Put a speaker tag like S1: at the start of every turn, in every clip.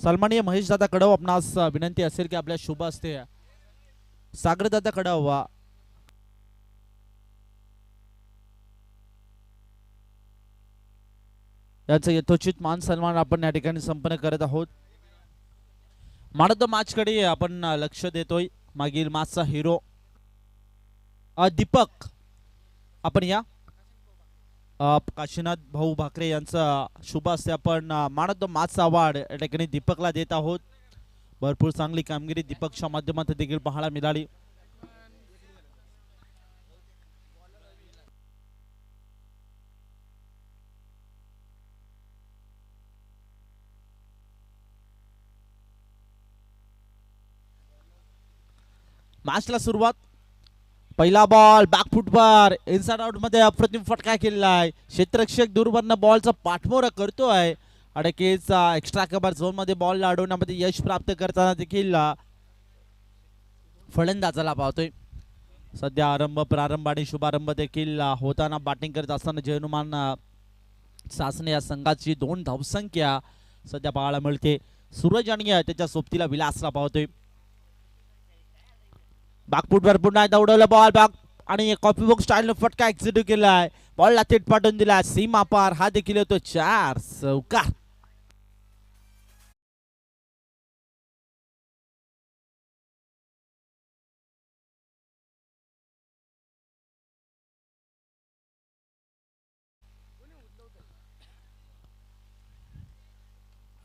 S1: सन्माननीय महेश दादा कडव आपणास विनंती असेल की आपल्या शुभ असते सागर दादा कडव याचं यथोचित मान सन्मान आपण या ठिकाणी संपन्न करत आहोत। मानद मॅच कडे आपण लक्ष देतोय। मागील मॅचचा हिरो दीपक आपण या काशीनाथ भाऊ भाकरे यांचा शुभ असते आपण मानद मॅचचा अवॉर्ड या ठिकाणी दीपकला देत आहोत। भरपूर चांगली कामगिरी दीपकच्या माध्यमातून देखील पाहायला मिळाली। मॅचला सुरुवात पहिला बॉल बॅकफुटवर इनसाइड आउट मध्ये अप्रतिम फटका केलाय। क्षेत्ररक्षक दूरवरनं बॉलचा पाठमोरा करतोय। अडकेच एक्स्ट्रा कव्हर झोन मध्ये बॉल अडवण्यामध्ये यश प्राप्त करताना देखील फलंदाजाला पाहतोय। सध्या प्रारंभ आणि शुभारंभ देखील होताना बॅटिंग करत असताना जयनुमान सासने या संघाची 2 धावसंख्या सध्या पाहायला मिळते। सूरज आणि त्याच्या सोबतीला विलासला पाहतोय। बॅकफुटवर पुन्हा एकदा उडवलं बॉल बॅक आणि कॉपी बॉक्स स्टाईल फटका एक्झिक्यूट केलाय। बॉलला थेट पाठवून दिला सीमा पार। हा देखील होतो 4 चौकार।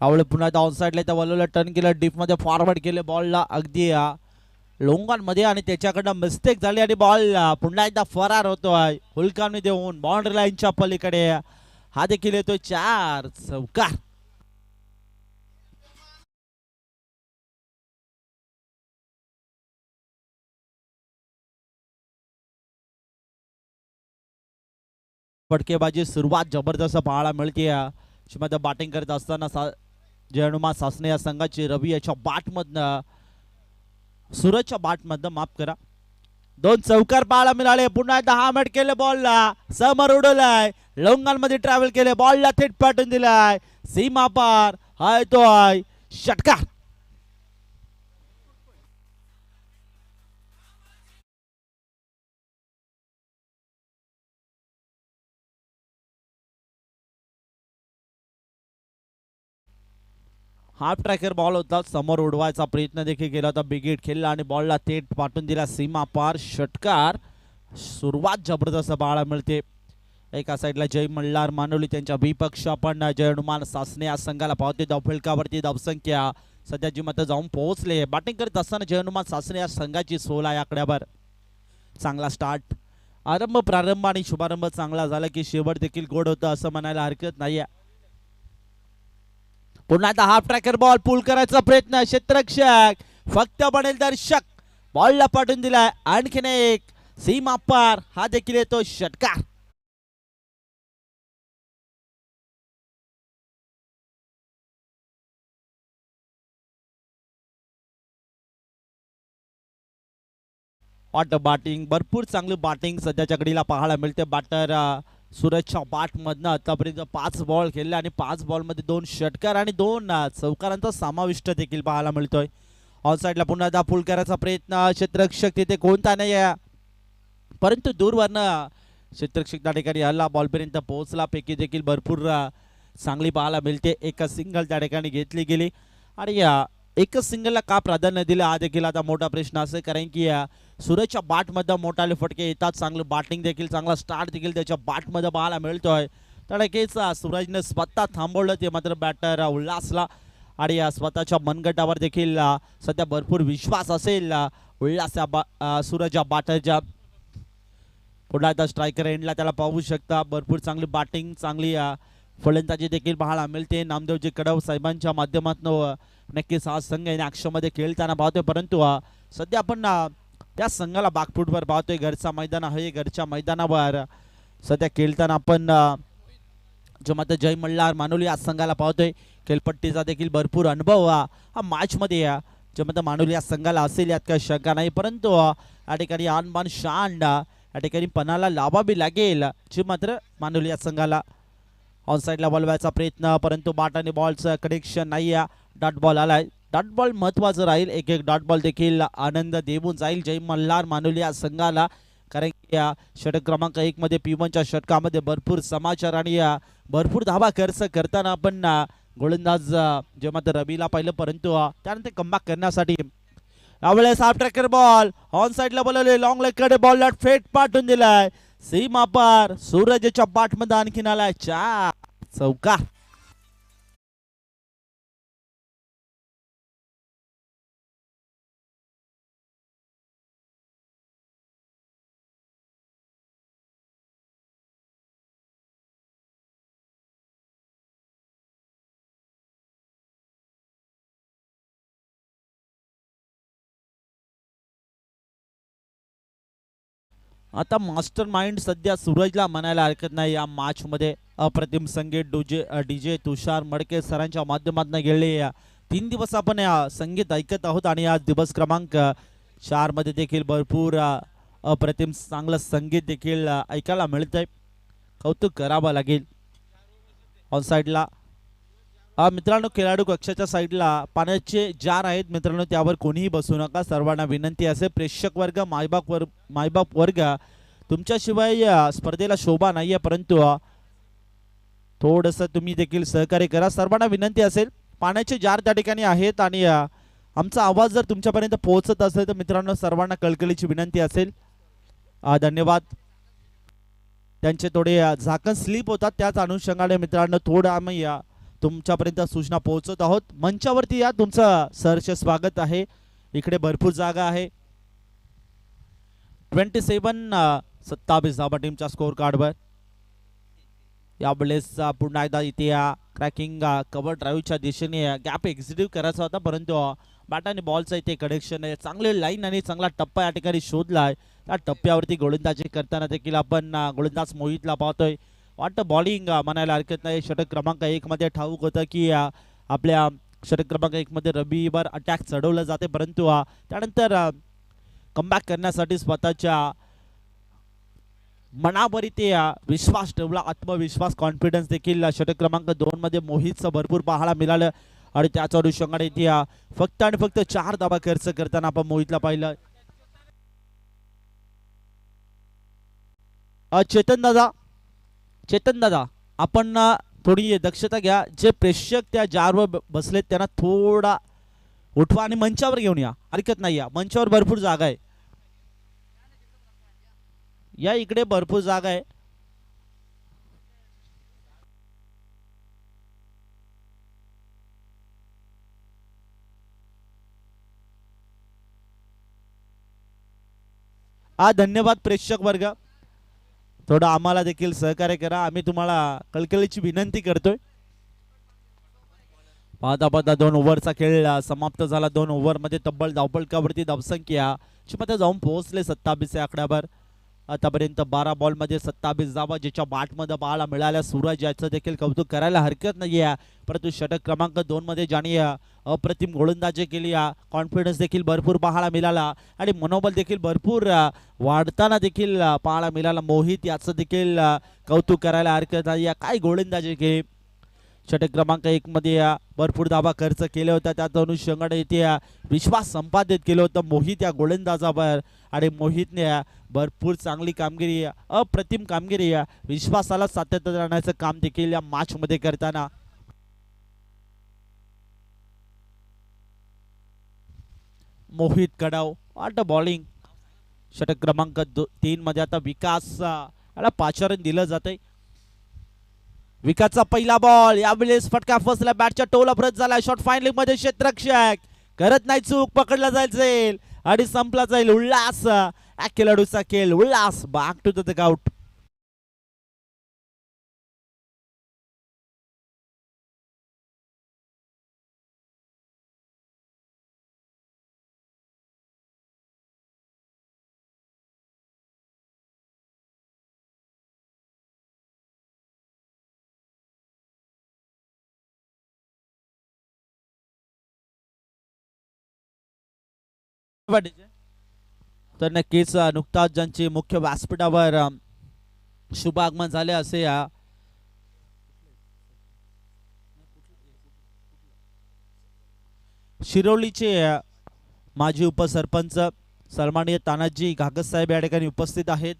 S1: आवळे पुन्हा एकदा ऑनसाइडला त्या बॉलला टर्न केलं डीप मध्ये फॉरवर्ड केले बॉलला अगदी लोंगांमध्ये आणि त्याच्याकडनं मिस्टेक झाली आणि बॉल पुन्हा एकदा फरार होतोय हुलकावणी देऊन बाउंड्री लाईनच्या पलीकडे। हा देखील येतोय 4 चौकार। फटकेबाजी सुरुवात जबरदस्त पाहायला मिळते। मध्ये बॅटिंग करत असताना जयनुमा सासने या संघाची रवी याच्या बॅटमधनं सूरजच्या बॅटमधनं माफ करा 2 चौकार पाहायला मिळाले। पुन्हा एकदा हा मेट केले बॉलला समोर उडवलाय लोंगांमध्ये ट्रॅव्हल केले बॉलला थेट पाठवून दिलाय सीमा पार। हा येतोय षटकार। हाफ ट्रॅकर बॉल होता समोर उडवायचा प्रयत्न देखील केला होता बिग हिट खेळला आणि बॉलला थेट पाठवून दिला सीमा पार षटकार। सुरुवात जबरदस्त पाहायला मिळते। एका साईडला जय मल्हार मानवली त्यांच्या विपक्ष आपण जयनुमान सासने या संघाला पाहते धावफलकावरती धावसंख्या सध्या जी मतं जाऊन पोहोचले। बॅटिंग करत असताना जयनुमान सासने या संघाची 16 या आकड्यावर चांगला स्टार्ट। प्रारंभ आणि शुभारंभ चांगला झाला की शेवट देखील गोड होतं असं म्हणायला हरकत नाही। पुन्हा एकदा हाफ ट्रॅकर बॉल पुल करायचा प्रयत्न क्षेत्ररक्षक फक्त बनेल दर्शक बॉलला पाठवून दिलाय आणखीन एक सीमा पार। हा देखील येतो षटकार। बॅटिंग भरपूर चांगली बॅटिंग सध्याच्या घडीला पाहायला मिळते। बॅटर सूरजच्या बॅटमधनं आतापर्यंत 5 बॉल खेळले आणि 5 बॉलमध्ये 2 षटकार आणि 2 चौकारांचा समाविष्ट देखील पाहायला मिळतोय। ऑन साइडला पुन्हा एकदा पुल करायचा प्रयत्न क्षेत्ररक्षक तिथे कोणता नाही परंतु दूरवरनं क्षेत्ररक्षक त्या ठिकाणी हल्ला बॉलपर्यंत पोहोचला। पैकी देखील भरपूर चांगली पाहायला मिळते। एक सिंगल त्या ठिकाणी घेतली गेली आणि एकच सिंगलला का प्राधान्य दिलं हा देखील आता मोठा प्रश्न असेल कारण की सूरजच्या बॅटमध्ये मोठाले फटके येतात। चांगलं बॅटिंग देखील चांगला स्टार्ट देखील त्याच्या बॅटमध्ये पाहायला मिळतोय। तर नक्कीच सूरजने स्वतः थांबवलं ते मात्र बॅटर उल्हासला आणि स्वतःच्या मनगटावर देखील सध्या भरपूर विश्वास असेल उल्हास सूरजच्या बॅटरच्या। पुन्हा एकदा स्ट्रायकर एंडला त्याला पाहू शकता भरपूर चांगली बॅटिंग चांगली फलंदाजी देखील पाहायला मिळते। नामदेवजी कडव साहेबांच्या माध्यमातून नक्कीच हा संघ मध्ये खेळताना पाहतोय परंतु सध्या आपण त्या संघाला बॅकफुटवर पाहतोय। घरचा मैदान आहे घरच्या मैदानावर सध्या खेळताना आपण जो मात्र जय मल्हार मानवली या संघाला पाहतोय। खेळपट्टीचा देखील भरपूर अनुभव हा मॅच मध्ये जो मात्र मानवली या संघाला असेल यात काही शंका नाही परंतु या ठिकाणी आणबान शान या ठिकाणी पणाला लावावी लागेल जी मात्र मानवली या संघाला। ऑन साईडला बोलवायचा प्रयत्न, परंतु बाटाने बॉलचं कनेक्शन नाही आहे. डॉट बॉल आलाय. डॉट बॉल महत्वाचं राहील. एक एक डॉट बॉल देखील आनंद देऊन जाईल जय मल्हार मानुली या संघाला, कारण की या षटक क्रमांक 1 मध्ये P1च्या षटकामध्ये भरपूर समाचार आणि भरपूर धावा खर्च करताना आपण गोलंदाज जेव्हा तर रवीला पाहिलं, परंतु त्यानंतर कमबॅक करण्यासाठी यावेळेस हाफ ट्रॅकर बॉल ऑन साईडला बोलवले. लॉंग लेग कडे बॉल फेट पाठवून दिलाय सीमा पार. सूरजच्या पाठमध्ये आणखीन आलाय 4 चौकार. आता मास्टर माइंड सध्या सूरजला म्हणायला हरकत नाही या मॅच मध्ये. अप्रतिम संगीत डीजे तुषार मडके सरांच्या माध्यमातून गेले 3 दिवस आपण संगीत ऐकत आहोत आणि आज दिवस क्रमांक 4 मध्ये देखील भरपूर अप्रतिम चांगलं संगीत देखील ऐकायला मिळतंय. कौतुक करावं लागेल. ऑन साईडला मित्रांनो खेळाडू कक्षाच्या साईडला पाण्याचे जार आहेत मित्रांनो, त्यावर कोणीही बसू नका. सर्वांना विनंती असे, प्रेक्षक वर्ग मायबाप वर्ग तुमच्याशिवाय स्पर्धेला शोभा नाहीये, परंतु थोडंसं तुम्ही देखील सहकार्य करा. सर्वांना विनंती असेल, पाण्याचे जार त्या ठिकाणी आहेत आणि आमचा आवाज जर तुमच्यापर्यंत पोहोचत असेल तर मित्रांनो सर्वांना कळकळीची विनंती असेल. धन्यवाद. त्यांचे थोडे झाकण स्लिप होतात, त्याच अनुषंगाने मित्रांनो थोडं आम्ही तुमच्यापर्यंत सूचना पोहोचत आहोत. मंचावरती या, तुमचं सहर्ष स्वागत आहे. इकडे भरपूर जागा आहे. 27 धाबा टीमच्या स्कोर कार्डवर. यावेळेस पुन्हा एकदा इथे क्रॅकिंग कव्हर ड्राईव्हच्या दिशेने गॅप एक्झिक्यूट करायचा होता, परंतु बॅटाने बॉलचा इथे कनेक्शन आहे. चांगले लाईन आणि चांगला टप्पा या ठिकाणी शोधलाय. त्या टप्प्यावरती गोलंदाजी करताना देखील आपण गोलंदाज मोहितला पाहतोय. वाटतं बॉलिंग म्हणायला हरकत नाही. षटक क्रमांक 1 मध्ये ठाऊक होतं की आपल्या षटक क्रमांक 1 मध्ये रविवार अटॅक चढवलं जाते, परंतु त्यानंतर कमबॅक करण्यासाठी स्वतःच्या मनावर इथे विश्वास ठेवला. आत्मविश्वास, कॉन्फिडन्स देखील षटक क्रमांक 2 मध्ये मोहितचं भरपूर पाहायला मिळालं आणि त्याच्या अनुषंगाने इथे फक्त आणि फक्त 4 धावा खर्च करताना आपण मोहितला पाहिलं. चेतन दादा आपण थोडी दक्षता घ्या. जे प्रेक्षक त्या जारवर बसलेत त्यांना थोडा उठवा आणि मंचावर घेऊन या. हरकत नाही, या मंचावर भरपूर जागा आहे. या इकडे भरपूर जागा आहे. धन्यवाद प्रेक्षक वर्ग, थोडं आम्हाला देखील सहकार्य करा. आम्ही तुम्हाला कळकळीची विनंती करतोय. पाहता 2 ओव्हरचा खेळ समाप्त झाला. 2 ओव्हरमध्ये तब्बल धावफलकावरती धावसंख्या मध्ये जाऊन पोहोचले 27 या आकड्यावर. आतापर्यंत 12 बॉलमध्ये 27 धावा ज्याच्या बॅटमध्ये पाहायला मिळाल्या. सूरज याचं देखील कौतुक करायला हरकत नाही आहे, परंतु षटक क्रमांक 2 मध्ये ज्याने अप्रतिम गोलंदाजी केली, कॉन्फिडन्स देखील भरपूर पाहायला मिळाला आणि मनोबल देखील भरपूर वाढताना देखील पाहायला मिळाला. मोहित याचं देखील कौतुक करायला हरकत नाही. काय गोलंदाजी केली. षटक क्रमांक 1 मध्ये भरपूर धावा खर्च केल्या होत्या, त्यात अनुषंगाने इथे विश्वास संपादित केलं होतं मोहित या गोलंदाजावर आणि मोहितने भरपूर चांगली कामगिरी, अप्रतिम कामगिरी, विश्वासाला सातत्य आणण्याचं काम देखील या मॅच मध्ये करताना मोहित कडाव. वाट बॉलिंग षटक क्रमांक 3 मध्ये आता विकास याला पाचारण दिलं जातंय. विकासचा पहिला बॉल, यावेळेस फटका फसला, बॅटच्या टोला परत झाला. शॉट फायनलिंग मध्ये क्षेत्ररक्षक करत नाही चूक, पकडला जाईल आणि संपला जाईल. उल्हास खेळाडूचा खेळ. Ulhas back to the out. तर नक्कीच नुकताच ज्यांची मुख्य व्यासपीठावर शुभ आगमन झाले असे शिरोलीचे माजी उपसरपंच सन्माननीय तानाजी घागस साहेब या ठिकाणी उपस्थित आहेत.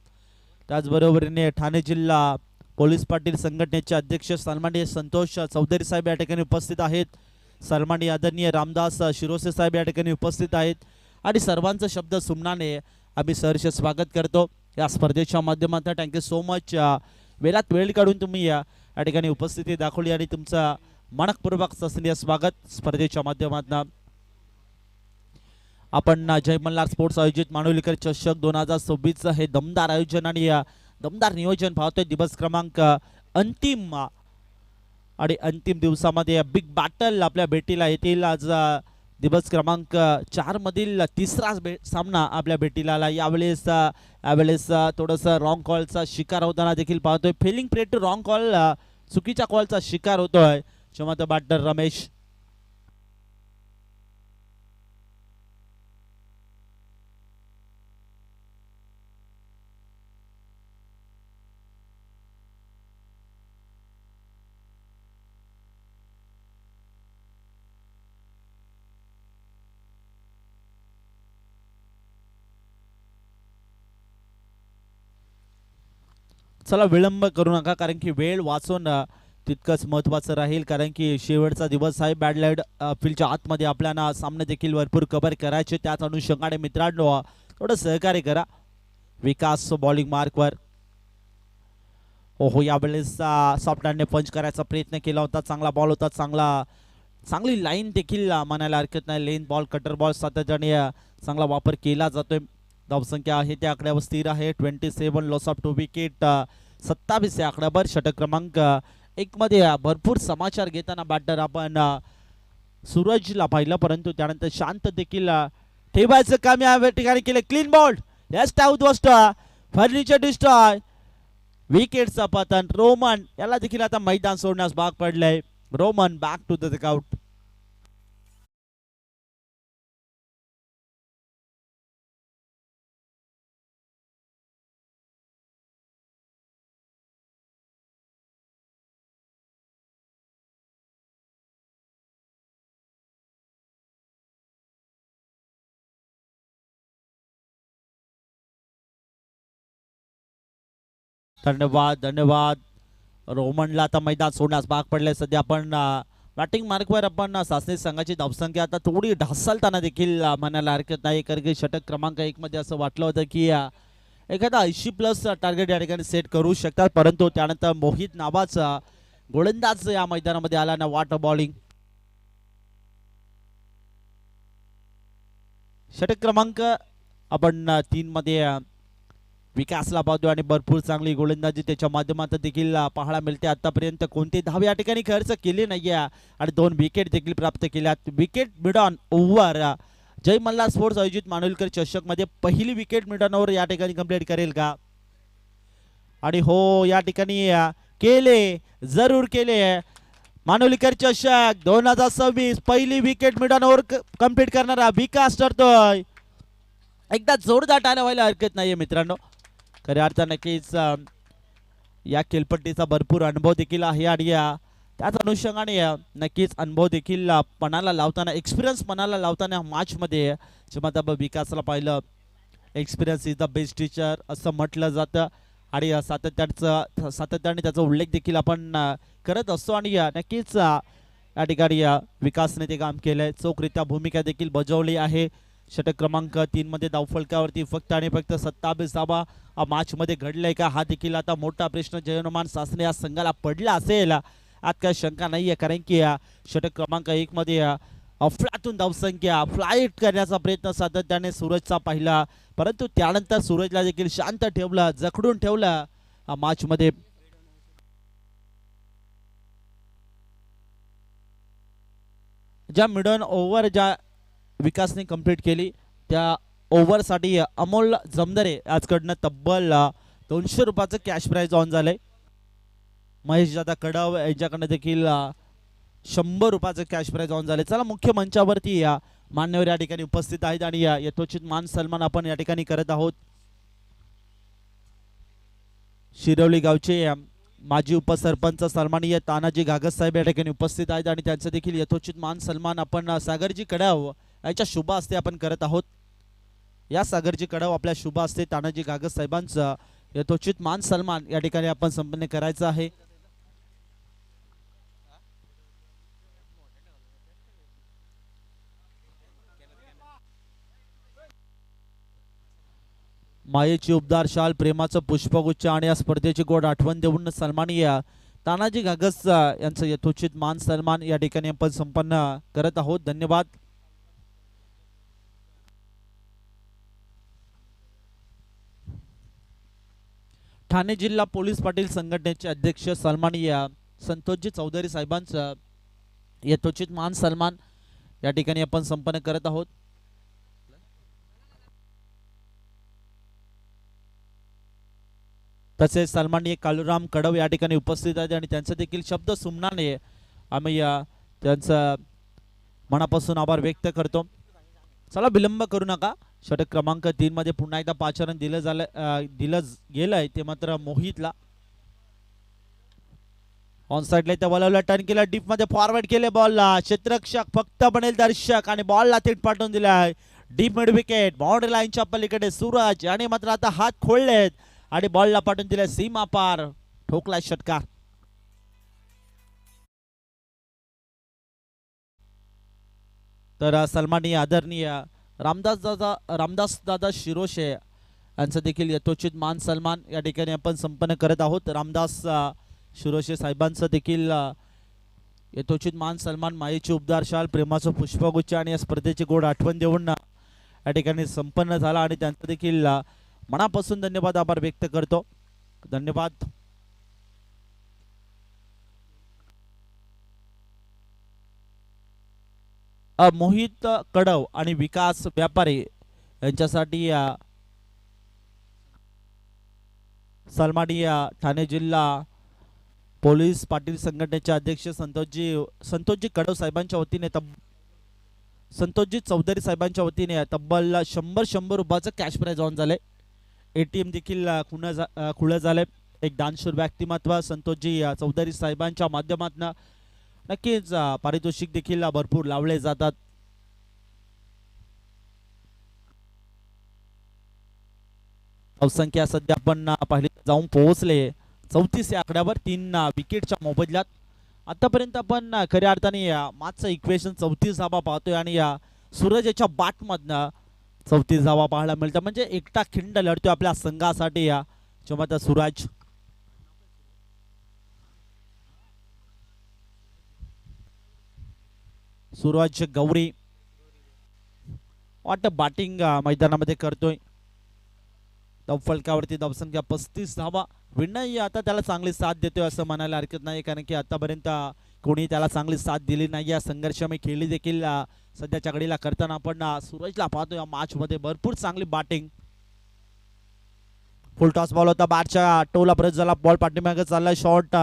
S1: त्याचबरोबरीने ठाणे जिल्हा पोलीस पाटील संघटनेचे अध्यक्ष सन्माननीय संतोष चौधरी साहेब या ठिकाणी उपस्थित आहेत. सन्माननीय आदरणीय रामदास शिरोसे साहेब या ठिकाणी उपस्थित आहेत आणि सर्वांचं शब्द सुमनाने आम्ही सहर्ष स्वागत करतो या स्पर्धेच्या माध्यमातून. Thank you so much. वेळात वेळ काढून तुम्ही या ठिकाणी उपस्थिती दाखवली आणि तुमचा मनपूर्वक सस्नेह स्वागत स्पर्धेच्या माध्यमातून. आपण जय मल्हार स्पोर्ट्स आयोजित मानवलीकर चषक 2026 हे दमदार आयोजन आणि दमदार नियोजन पाहतोय. दिवस क्रमांक अंतिम आणि अंतिम दिवसामध्ये बिग बॅटल आपल्या भेटीला येतील. आज दिवस क्रमांक 4 मधील तिसरा सामना आपल्या भेटीला आला. यावेळेस थोडंसं रॉंग कॉलचा शिकार होताना देखील पाहतोय. Failing play to wrong call, चुकीच्या कॉलचा शिकार होतोय क्षमता बॅटर रमेश. चला विलंब करू नका कारण की वेळ वाचून तितकंच महत्त्वाचं राहील कारण की शेवटचा दिवस आहे. बॅडलाइड फील्डच्या आतमध्ये आपल्याला सामने देखील भरपूर कव्हर करायचे. त्याच अनुषंगाने मित्रांनो थोडं सहकार्य करा. विकास बॉलिंग मार्कवर. हो यावेळेस सॉफ्टहँडने पंच करायचा प्रयत्न केला होता. चांगला बॉल होता. चांगली लाईन देखील म्हणायला हरकत नाही. लेन बॉल कटर बॉल सातत्याने चांगला वापर केला जातोय. धावसंख्या आहे त्या आकड्यावर स्थिर आहे 27. लॉस ऑफ 2 विकेट 27 या आकड्यावर. षटक क्रमांक 1 मध्ये भरपूर समाचार घेताना बॅटर आपण सूरजला पाहिलं परंतु त्यानंतर शांत देखील ठेवायचं काम या ठिकाणी केलं. Clean ball left out worst furniture destroy विकेटचा पतन. रोमन याला देखील आता मैदान सोडण्यास भाग पडलंय. Roman back to the out. धन्यवाद. रोमनला आता मैदान सोडण्यास भाग पडले. सध्या आपण बॅटिंग मार्कवर आपण सासने संघाची धावसंख्या आता थोडी ढासळताना देखील म्हणायला हरकत नाही कारण की षटक क्रमांक 1 मध्ये असं वाटलं होतं की एखादा 80+ टार्गेट या ठिकाणी सेट करू शकतात परंतु त्यानंतर मोहित नावाचा गोलंदाज या मैदानामध्ये आला ना. वाट बॉलिंग. षटक क्रमांक आपण 3 मध्ये विकासला पाहतो आणि भरपूर चांगली गोलंदाजी त्याच्या माध्यमातून देखील पाहायला मिळते. आतापर्यंत कोणते धाव या ठिकाणी खर्च केले नाहीये आणि 2 विकेट देखील प्राप्त केल्यात. Wicket mid on over. Jai Malhar sports आयोजित मानवलीकर चषक मध्ये पहिली विकेट मिड ऑन ओव्हर या ठिकाणी कंप्लीट करेल का? आणि हो या ठिकाणी केले, जरूर केले. मानवलीकर चषक 2026 पहिली wicket mid on over complete करणारा विकास ठरतोय. एकदा जोरदार टाळ्या व्हायला हरकत नाहीये मित्रांनो. खऱ्या अर्थानं नक्कीच या खेळपट्टीचा भरपूर अनुभव देखील आहे आणि त्याच अनुषंगाने नक्कीच अनुभव देखील पणाला लावताना एक्सपिरियन्स पणाला लावताना मॅच मध्ये जेव्हा विकासला पाहिलं experience is the best teacher असं म्हटलं जातं आणि सातत्याने त्याचा उल्लेख देखील आपण करत असतो आणि नक्कीच या ठिकाणी विकासने ते काम केलंय. चोखरित्या भूमिका देखील बजावली आहे. षटक क्रमांक 3 मध्ये धावफलकावरती फक्त आणि फक्त 27 धावा मॅच मध्ये घडलाय का हा देखील आता मोठा प्रश्न जयनुमान सासने या संघाला पडला असेल आत काही शंका नाहीये कारण की षटक क्रमांक 1 मध्ये अफलातून धावसंख्या फ्लाईट करण्याचा प्रयत्न सातत्याने सूरजचा पाहिला परंतु त्यानंतर सूरजला देखील शांत ठेवलं, जखडून ठेवलं मॅच मध्ये. ज्या मिडन ओव्हर ज्या विकासने कंप्लीट केली त्या ओव्हरसाठी अमोल जमदरे आजकडनं तब्बल 200 रुपयाचं कॅश प्राइज ऑन झालंय. महेश दादा कडव यांच्याकडनं देखील 100 रुपयाचं कॅश प्राइज ऑन झाले. चला मुख्य मंचावरती या मान्यवर या ठिकाणी उपस्थित आहेत आणि यथोचित मान सन्मान आपण या ठिकाणी करत आहोत. शिरवली गावचे माजी उपसरपंच सन्माननीय तानाजी घागस साहेब या ठिकाणी उपस्थित आहेत आणि त्यांचं देखील यथोचित मान सन्मान आपण सागरजी कडाव याच्या शुभ हस्ते आपण करत आहोत। या सागरजी कडाव आपल्या शुभ हस्ते तानाजी घागस साहेबांचा यथोचित मान सन्मान या ठिकाणी आपण संपन्न करायचा आहे। मायेची उबदार शाल, प्रेमाचं पुष्पगुच्छ आणि या स्पर्धेची गोड आठवण देऊन सन्माननीय तानाजी घागस यांचं यथोचित मान सन्मान या ठिकाणी आपण संपन्न करत आहोत। धन्यवाद। ठाणे जिल्हा पोलीस पाटील संघटनेचे अध्यक्ष सन्माननीय संतोषजी चौधरी साहेबांचं यथोचित मान सन्मान या ठिकाणी आपण संपन्न करत आहोत। तसेच सन्माननीय कालूराम कडव या ठिकाणी उपस्थित आहेत आणि त्यांचं देखील शब्द सुमनाने आम्ही त्यांचं मनापासून आभार व्यक्त करतो। चला विलंब करू नका। षटक क्रमांक 3 मध्ये पुन्हा एकदा पाचारण दिलं गेलंय ते मात्र मोहितला। ऑन साइडला इथे वळवला, टर्न केला, डीप मध्ये फॉरवर्ड केले बॉलला, क्षेत्ररक्षक फक्त बनेल दर्शक आणि बॉलला थेट पाठवून दिलाय डीप मिड विकेट बाउंड्री लाईनच्या पलीकडे सूरज आणि मात्र आता हात खोललेत आणि बॉलला पाठवून दिलाय सीमा पार, ठोकलाय षटकार। तर सन्माननीय आदरणीय रामदास दादा शिरोशे यांचं देखील यथोचित मान सन्मान या ठिकाणी आपण संपन्न करत आहोत। रामदास शिरोशे साहेबांचं देखील यथोचित मान सन्मान, मायेची उबदार शाल, प्रेमाचं पुष्पगुच्छ आणि या स्पर्धेची गोड आठवण देऊन या ठिकाणी संपन्न झाला आणि त्यांचं देखील मनापासून धन्यवाद आभार व्यक्त करतो। धन्यवाद। मोहित कडव आणि विकास व्यापारी यांच्यासाठी सन्माननीय ठाणे जिल्हा पोलीस पाटील संघटनेचे अध्यक्ष संतोषजी कडव साहेबांच्या वतीने संतोषजी चौधरी साहेबांच्या वतीने तब्बल 100 रुपयाचं कॅश प्राइज ऑन झाले। एटीएम देखील खुलं झाले। एक दानशूर व्यक्तिमत्व संतोषजी चौधरी साहेबांच्या माध्यमातून नक्कीच पारितोषिक देखील भरपूर लावले जातात। संख्या सध्या आपण पाहिली जाऊन पोहोचले 34 या आकड्यावर 3 विकेटच्या मोबदल्यात। आतापर्यंत आपण खऱ्या अर्थाने मागचं इक्वेशन 34 धावा पाहतोय आणि सूरज याच्या बॅटमधनं 34 धावा पाहायला मिळतं, म्हणजे एकटा खिंड लढतोय आपल्या संघासाठी जेव्हा सूरज गौरी वाट बॅटिंग मैदानामध्ये करतोय। धावफलकावरती धावसंख्या 35 धावा। विनय आता त्याला चांगली साथ देतोय असं म्हणायला हरकत नाही, कारण की आतापर्यंत कोणी त्याला चांगली साथ दिली नाही। या संघर्षमय खेळी देखील सध्याच्या घडीला करताना आपण सूरजला पाहतोय या मॅच मध्ये भरपूर चांगली बॅटिंग। फुल टॉस बॉल होता, बॅटच्या टोला परत झाला, बॉल पाठीमागे चाललाय, शॉट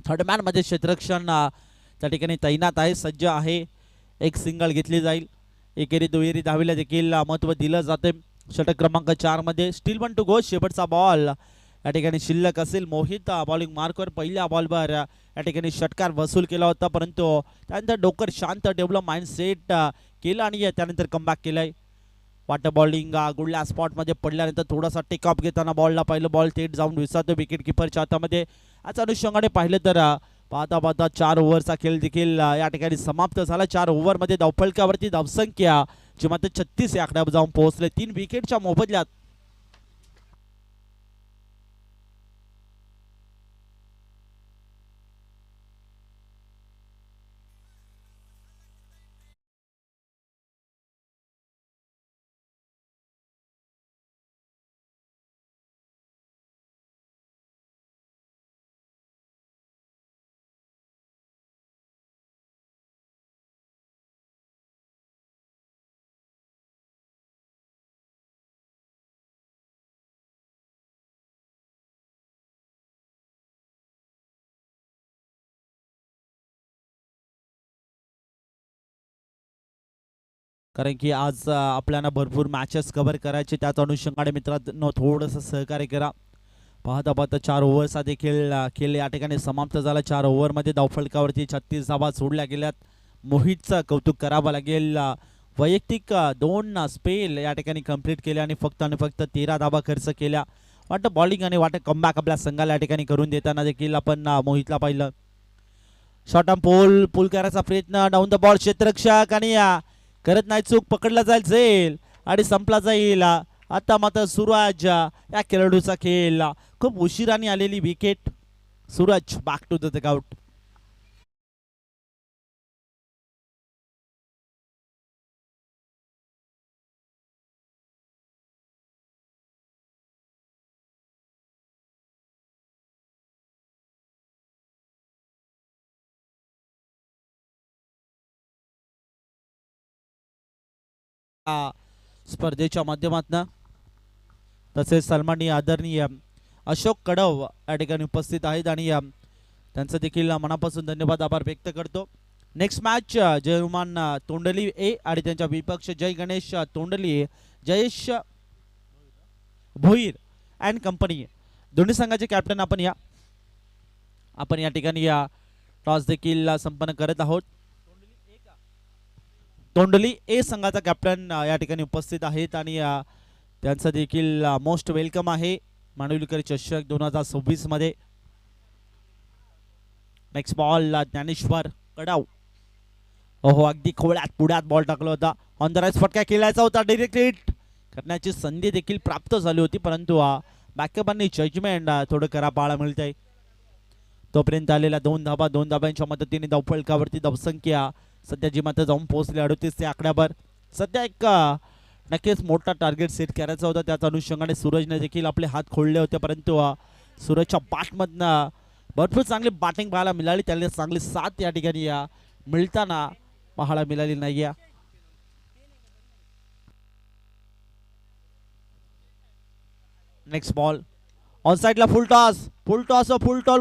S1: थर्ड मॅन मध्ये क्षेत्ररक्षण त्या ठिकाणी तैनात आहे, सज्ज आहे। एक सिंगल घेतली जाईल, एकेरी दुहेरी धावीला देखील महत्व दिलं जाते। षटक क्रमांक 4 मध्ये स्टील 1 टू गो, शेवटचा बॉल या ठिकाणी शिल्लक असेल। मोहित बॉलिंग मार्कवर पहिल्या बॉलवर या ठिकाणी षटकार वसूल केला होता, परंतु त्यानंतर डोकर शांत ठेवलं, माइंड सेट केलं आणि त्यानंतर कमबॅक केलंय। वाटर बॉलिंग गुडल्या स्पॉटमध्ये पडल्यानंतर थोडासा टेक ऑफ घेताना बॉलला पहिलं बॉल थेट जाऊन विसरतो विकेट किपरच्या हातामध्ये। याच अनुषंगाने पाहिलं तर पाहता पाहता 4 ओव्हरचा खेळ देखील या ठिकाणी समाप्त झाला। 4 ओव्हरमध्ये धावफलकावरती धावसंख्या जी मात्र 36 या आकड्यावर जाऊन पोहोचले 3 विकेटच्या मोबदल्यात। कारण की आज आपल्याला भरपूर मॅचेस कव्हर करायचे, त्याच अनुषंगाने मित्रांनो थोडंसं सहकार्य करा। पाहता पाहता 4 ओव्हर्स देखील खेळ या ठिकाणी समाप्त झाला. 4 ओव्हरमध्ये धावफलकावरती 36 धावा सोडल्या गेल्यात. मोहितचं कौतुक करावं लागेल. वैयक्तिक 2 स्पेल या ठिकाणी कंप्लीट केल्या आणि फक्त 13 धावा खर्च केल्या. वाटतं बॉलिंग आणि वाटतं कमबॅक आपल्या संघाला या ठिकाणी करून देताना देखील आपण मोहितला पाहिलं. शॉर्ट ऑन पुल करायचा प्रयत्न, डाऊन द बॉल क्षेत्ररक्षक आणि करत नाही चूक, पकडला जाईल आणि संपला जाईल. आता मात्र सूरज या खेळाडूचा खेळ, खूप उशिराने आलेली wicket. Suraj back to the dugout. स्पर्धेच्या माध्यमातून तसेच सन्माननीय आदरणीय अशोक कडव या ठिकाणी उपस्थित आहेत आणि त्यांचं देखील मनापासून धन्यवाद आभार व्यक्त करतो. नेक्स्ट मॅच जयमान तोंडली ए आणि त्यांच्या विपक्ष जय गणेश तोंडली, जयेश भोईर अँड कंपनी, दोन्ही संघाचे कॅप्टन आपण या ठिकाणी टॉस देखील संपन्न करत आहोत. तोंडली ए संघाचा कॅप्टन या ठिकाणी उपस्थित आहेत आणि त्यांचं देखील मोस्ट वेलकम आहे मांडवलीकर चषक 2026 मध्ये. नेक्स्ट बॉल ज्ञानेश्वर कडाव, ओहो अगदी खोळ्यात पुढ्यात बॉल टाकला होता. ऑन द राईट फटका केलायचा होता, डायरेक्ट हिट करण्याची संधी देखील प्राप्त झाली होती, परंतु बॅकअप आणि जजमेंट थोडं करा पाहायला मिळत आहे. तोपर्यंत आलेल्या 2 धाबा, 2 धाब्यांच्या मदतीने धावफलकावरती धावसंख्या सध्या जी मात्र जाऊन पोहोचली 38 त्या आकड्यावर. सध्या एक नक्कीच मोठा टार्गेट सेट करायचा होता, त्याच अनुषंगाने सूरजने देखील आपले हात खोलले होते, परंतु सूरजच्या बॅटमधनं भरपूर चांगली बॅटिंग पाहायला मिळाली. त्याला चांगली साथ या ठिकाणी मिळताना पाहायला मिळाली नाही. नेक्स्ट बॉल ऑन साइडला फुल टॉस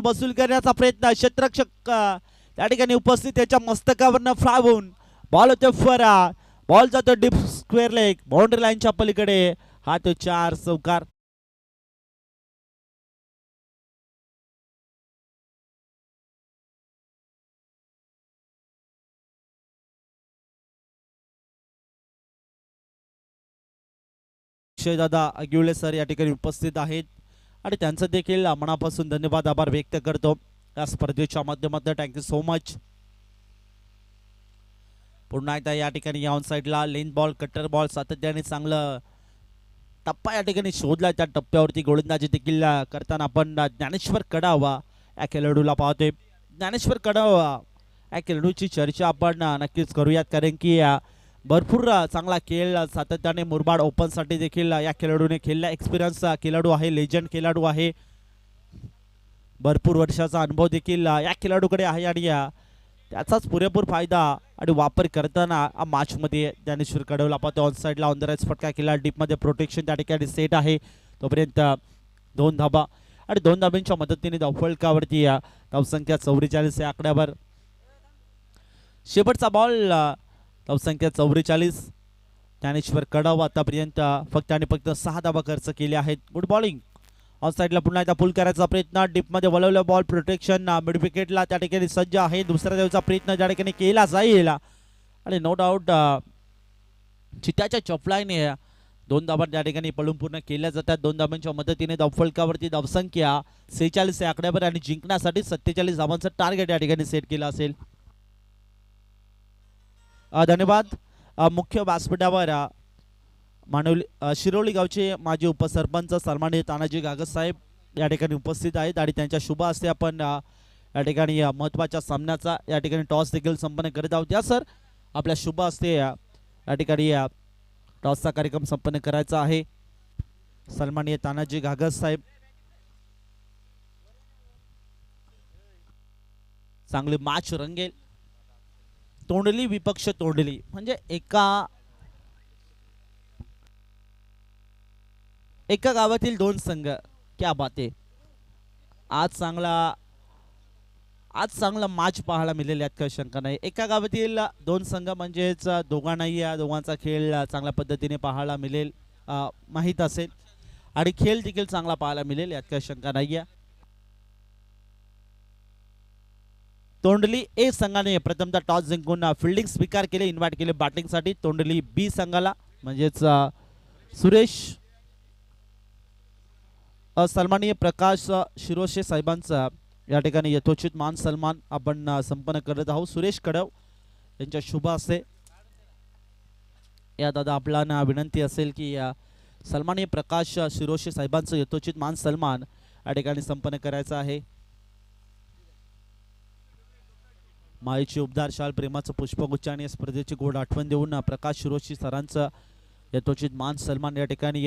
S1: बसूल करण्याचा प्रयत्न, क्षेत्ररक्षक त्या ठिकाणी उपस्थित, त्याच्या मस्तकावरनं फ्लाय होऊन बॉल होते फरा, बॉल जातो डीप स्क्वेअर लेग, बाउंड्री लाईनच्या पलीकडे. हा तो 4 चौकार. दादा अगिवले सर या ठिकाणी उपस्थित आहेत आणि त्यांचं देखील मनापासून धन्यवाद आभार व्यक्त करतो या स्पर्धेच्या माध्यमातून. Thank you so much. पुन्हा एकदा या ठिकाणी ऑन साइडला लेन बॉल, कटर बॉल सातत्याने चांगलं टप्पा या ठिकाणी शोधला. त्या टप्प्यावरती गोलंदाजी देखील करताना आपण ज्ञानेश्वर कडावा या खेळाडूला पाहतोय. ज्ञानेश्वर कडावा या खेळाडूची चर्चा आपण नक्कीच करूयात, कारण की भरपूर चांगला खेळ सातत्याने मुरबाड ओपन साठी देखील या खेळाडूने खेळला. एक्सपिरियन्स खेळाडू आहे, लेजंड खेळाडू आहे, भरपूर वर्षाचा अनुभव देखील या खेळाडूकडे आहे आणि त्याचाच पुरेपूर फायदा आणि वापर करताना मॅच मध्ये ज्ञानेश्वर कडवला पाहतो. ऑन साइडला ऑन द राईट फटका केला, डीप मध्ये प्रोटेक्शन त्या ठिकाणी सेट आहे. तोपर्यंत 2 धाबा आणि 2 धाब्यांच्या मदतीने धावफलकावरती धावसंख्या 44 या आकड्यावर. शेवटचा बॉल धावसंख्या 44. ज्ञानेश्वर कडव आतापर्यंत फक्त आणि फक्त 6 धाबा खर्च केले आहेत. Good bowling. ऑन साइडला पुन्हा एकदा पुल करायचा प्रयत्न, डीप मध्ये वळवलं बॉल, प्रोटेक्शन मिड विकेटला त्या ठिकाणी सज्ज आहे. दुसऱ्या देवचा प्रयत्न ज्या ठिकाणी केला जाईल आणि नो डाऊट चित्याच्या चपलाईने 2 धाबा त्या ठिकाणी पळून पूर्ण केल्या जातात. 2 धाबांच्या मदतीने धावफलकावरती धावसंख्या 46 या आकड्यावर आणि जिंकण्यासाठी 47 धाबांचं टार्गेट या ठिकाणी सेट केलं असेल. धन्यवाद. मुख्य व्यासपीठावर मानवली शिरोली गावचे माजी उपसरपंच सन्माननीय तानाजी गागस साहेब या ठिकाणी उपस्थित आहेत आणि त्यांच्या शुभ हस्ते आपण या ठिकाणी महत्त्वाच्या सामन्याचा या ठिकाणी टॉस देखील संपन्न करीत आहोत. या सर, आपल्या शुभ हस्ते या ठिकाणी टॉसचा कार्यक्रम संपन्न करायचा आहे. सन्माननीय तानाजी गागस साहेब, चांगली मॅच रंगेल. तोंडली विपक्ष तोंडली म्हणजे एका गावातील 2 संघ. क्या बात आहे. आज चांगला मॅच पाहायला मिळेल यात काही शंका नाही. एका गावातील 2 संघ म्हणजेच दोघांनाही या दोघांचा खेळ चांगल्या पद्धतीने पाहायला मिळेल, माहीत असेल. आणि खेळ देखील चांगला पाहायला मिळेल, यात काही शंका नाहीये. तोंडली ए संघाने प्रथमतः टॉस जिंकून फिल्डिंग स्वीकार केले, इन्व्हाइट केले बॅटिंगसाठी तोंडली बी संघाला, म्हणजेच सुरेश सन्माननीय प्रकाश शिरोशे साहेबांचा या ठिकाणी यथोचित मान सन्मान आपण संपन्न करत आहोत. सुरेश कडव यांच्या शुभ हस्ते या दादा आपल्याला विनंती असेल की सन्माननीय प्रकाश शिरोशे साहेबांचं यथोचित मान सन्मान या ठिकाणी संपन्न करायचा आहे. मायेची उपदार शाल प्रेमाचं पुष्पगुच्छ आणि स्पर्धेची गोड आठवण देऊन प्रकाश शिरोशी सरांचं यथोचित मान सन्मान या ठिकाणी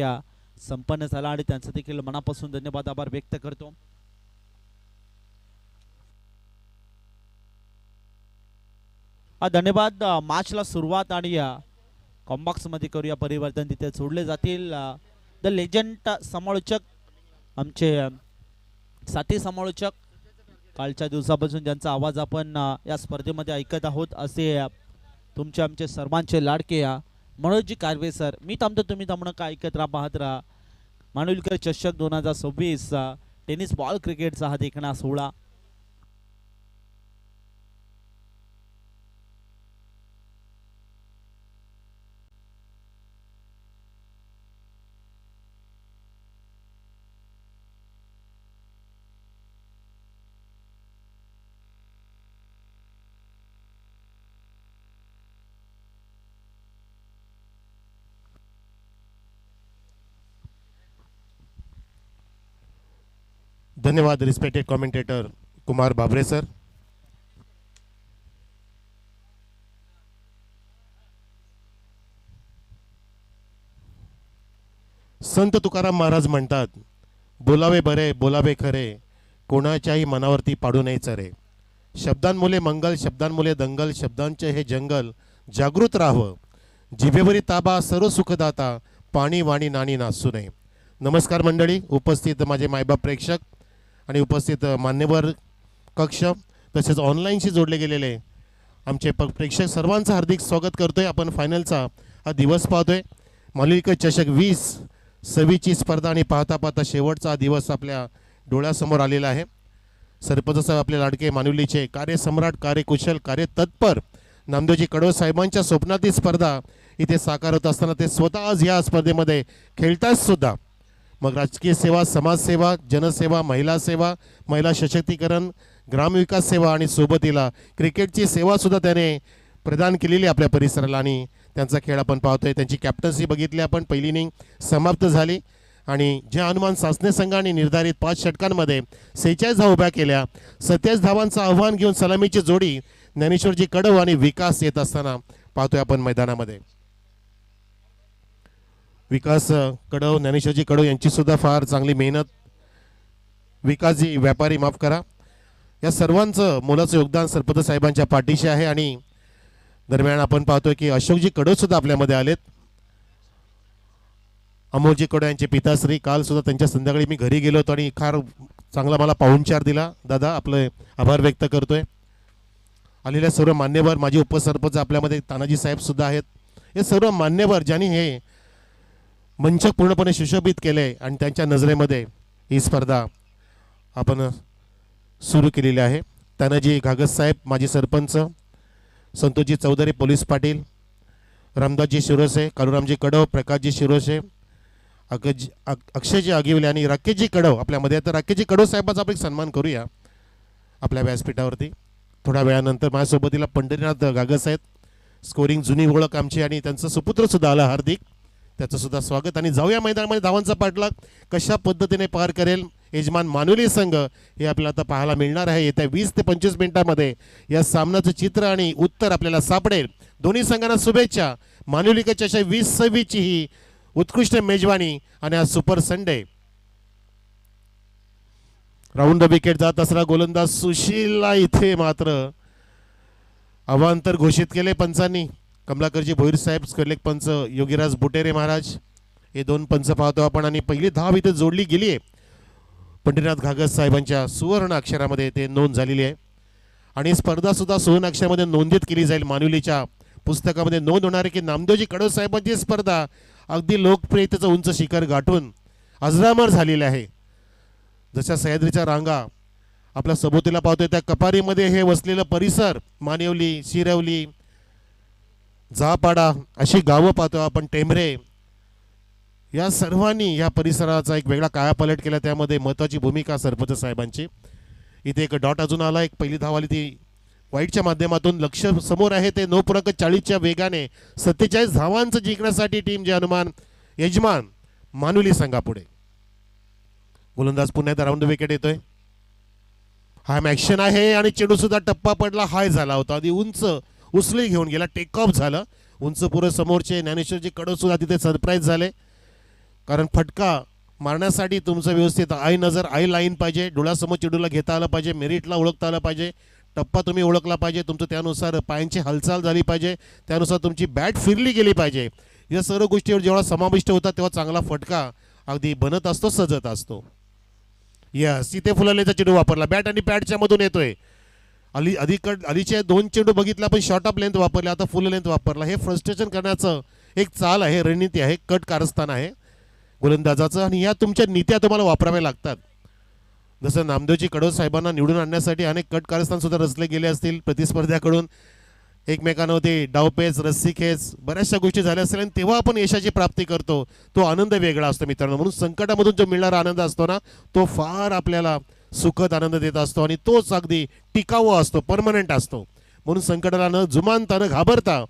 S1: संपन्न झाला आणि त्यांचं देखील मनापासून धन्यवाद आभार व्यक्त करतो. धन्यवाद. मॅचला सुरुवात आणि कॉम्बॉक्स मध्ये करूया परिवर्तन, तिथे सोडले जातील द लेजंड समालोचक, आमचे साथी समालोचक कालच्या दिवसापासून ज्यांचा आवाज आपण या स्पर्धेमध्ये ऐकत आहोत असे तुमचे आमचे सर्वांचे लाडके मनोजजी कारवे सर. मी थांबतो, तुम्ही थांबणं का ऐकत राहा, पाहत राहा मानुलकर चषक 2026 टेनिस बॉल क्रिकेटचा हा देखणा सोहळा.
S2: धन्यवाद रिस्पेक्टेड कमेंटेटर कुमार बाबरे सर. संत तुकाराम महाराज म्हणतात, बोलावे बरे बोलावे खरे, कोणाच्याही मनावरती पाडू नये चरे. शब्दांमुळे मंगल शब्दांमुळे दंगल, शब्दांचे हे जंगल जागृत राहावं, जिभेवरी ताबा सर्व सुखदाता, पाणी वाणी नाणी नासू नये. नमस्कार मंडळी, उपस्थित माझे मायबाप प्रेक्षक आणि उपस्थित मान्यवर कक्ष तसेच ऑनलाईनशी जोडले गेलेले आमचे प्रेक्षक सर्वांचं हार्दिक स्वागत करतोय. आपण फायनलचा हा दिवस पाहतोय. मालिका चषक 2026ची स्पर्धा आणि पाहता पाहता शेवटचा दिवस आपल्या डोळ्यासमोर आलेला आहे. सरपंच साहेब आपले लाडके मानुलीचे कार्यसम्राट, कार्यकुशल, कार्यतत्पर नामदेवजी कडव साहेबांच्या स्वप्नातील स्पर्धा इथे साकार होत असताना ते स्वतः आज या स्पर्धेमध्ये खेळतात सुद्धा. मग राजकीय सेवा, समाजसेवा, जनसेवा, महिला सेवा, महिला सशक्तीकरण, ग्रामविकास सेवा आणि सोबतीला क्रिकेटची सेवासुद्धा त्याने प्रदान केलेली आपल्या परिसराला आणि त्यांचा खेळ आपण पाहतोय. त्यांची कॅप्टन्सी बघितली आपण. पहिली इनिंग समाप्त झाली आणि ज्या हनुमान सासने संघाने निर्धारित 5 षटकांमध्ये 46 धावा उभ्या केल्या, 27 धावांचं आव्हान घेऊन सलामीची जोडी ज्ञानेश्वरजी कडव आणि विकास येत असताना पाहतोय आपण मैदानामध्ये. विकास कडव, ज्ञानेश्वरजी कडव यांची सुद्धा फार चांगली मेहनत, विकासजी व्यापारी माफ करा, या सर्वांचं मोलाचं योगदान सरपंच साहेबांच्या पाठीशी आहे. आणि दरम्यान आपण पाहतोय की अशोकजी कडव सुद्धा आपल्यामध्ये आलेत. अमोलजी कडव यांचे पिताश्री, काल सुद्धा त्यांच्या संध्याकाळी मी घरी गेलो होतो आणि फार चांगला मला पाहुणचार दिला. दादा आपले आभार व्यक्त करतोय. आलेल्या सर्व मान्यवर, माझे उपसरपंच आपल्यामध्ये तानाजी साहेब सुद्धा आहेत. हे सर्व मान्यवर ज्यांनी हे मंच पूर्णपणे सुशोभित केले आणि त्यांच्या नजरेमध्ये ही स्पर्धा आपण सुरू केलेली आहे. तानाजी घागस साहेब माजी सरपंच, संतोषजी चौधरी पोलीस पाटील, रामदासजी शिरोसे, कालुरामजी कडव, प्रकाशजी शिरोसे, अक्षयजी आगिवले आणि राकेशजी कडव आपल्यामध्ये. तर राकेशजी कडव साहेबांचा आपण सन्मान करूया आपल्या व्यासपीठावरती थोड्या वेळानंतर. माझ्यासोबतीला पंढरीनाथ घागस आहेत, स्कोरिंग जुनी ओळख आमची, आणि त्यांचं सुपुत्र सुद्धा आला हार्दिक, त्याचं सुद्धा स्वागत. आणि जाऊया मैदानामध्ये धावांचा पाठलाग कशा पद्धतीने पार करेल यजमान मानुली संघ हे आपल्याला आता पाहायला मिळणार आहे. येत्या 20 ते 25 मिनिटांमध्ये या सामन्याचं चित्र आणि उत्तर आपल्याला सापडेल. दोन्ही संघांना शुभेच्छा. मानुली चषक 2026ची ही उत्कृष्ट मेजवानी आणि आज super Sunday. Round the wicket जात असणारा गोलंदाज सुशीलला इथे मात्र अवांतर घोषित केले पंचांनी. कमलाकरजी भोईर साहेब, स्करलेक पंच योगीराज बुटेरे महाराज, हे 2 पंच पाहतो आपण. आणि पहिली धाव इथे जोडली गेली आहे. पंढरीनाथ घागस साहेबांच्या सुवर्ण अक्षरामध्ये ते नोंद झालेली आहे आणि स्पर्धा सुद्धा सुवर्ण अक्षरामध्ये नोंदित केली जाईल. मानुलीच्या पुस्तकामध्ये नोंद होणार आहे की नामदेवजी कडव साहेबांची स्पर्धा अगदी लोकप्रियतेचं उंच शिखर गाठून अजरामर झालेले आहे. जशा सह्याद्रीच्या रांगा आपल्या सभोवतीला पाहतोय त्या कपारीमध्ये हे वसलेलं परिसर, मानिवली, शिरवली, जापाडा अशी गावं पाहतो आपण, टेंभरे, या सर्वांनी या परिसराचा एक वेगळा कायापालट केला. त्यामध्ये महत्त्वाची भूमिका सरपंच साहेबांची. इथे एक डॉट अजून आला, एक पहिली धाव आली ती वाईटच्या माध्यमातून. लक्ष समोर आहे ते 9.40च्या वेगाने 47 धावांचं जिंकण्यासाठी टीम जे हनुमान यजमान मानुली संघापुढे. गोलंदाज पुन्हा एकदा राऊंड विकेट येतोय. हा ॲक्शन आहे आणि चेंडू सुद्धा टप्पा पडला, हाय झाला होता, आधी उंच उचली घेऊन गेला, टेक ऑफ झालं उंच पुरं. समोरचे ज्ञानेश्वरजी कडव सुद्धा तिथे सरप्राईज झाले, कारण फटका मारण्यासाठी तुमचं व्यवस्थित आय नजर, आय लाईन पाहिजे, डोळ्यासमोर चेंडूला घेता आलं पाहिजे, मेरिटला ओळखता आलं पाहिजे, टप्पा तुम्ही ओळखला पाहिजे, तुमचं त्यानुसार पायांची हालचाल झाली पाहिजे, त्यानुसार तुमची बॅट फिरली गेली पाहिजे. या सर्व गोष्टीवर जेव्हा समाविष्ट होतात तेव्हा चांगला फटका अगदी बनत असतो, सजत असतो. यस, इथे फुलालेचा चेंडू वापरला, बॅट आणि पॅडच्या मधून येतोय. अलीचे 2 चेंडू बघितला पण शॉर्ट ऑफ लेंथ वापरले, आता फुल लेंथ वापरला. हे फ्रस्ट्रेशन करण्याचं एक चाल आहे, रणनीती आहे, कट कारस्थान आहे गोलंदाजाचं, आणि या तुमच्या नीत्या तुम्हाला वापराव्या लागतात. जसं नामदेवजी कडव साहेबांना निवडून आणण्यासाठी अनेक कट कारस्थान सुद्धा रचले गेले असतील प्रतिस्पर्ध्याकडून. एकमेकांमध्ये डावपेच, रस्सीखेच, बऱ्याचशा गोष्टी झाल्या असतील आणि तेव्हा आपण यशाची प्राप्ती करतो. तो आनंद वेगळा असतो मित्रांनो. म्हणून संकटामधून जो मिळणारा आनंद असतो ना, तो फार आपल्याला सुखद आनंद देत असतो आणि तोच अगदी टिकाऊ असतो, परमनंट असतो. म्हणून संकटाला न जुमानता न घाबरता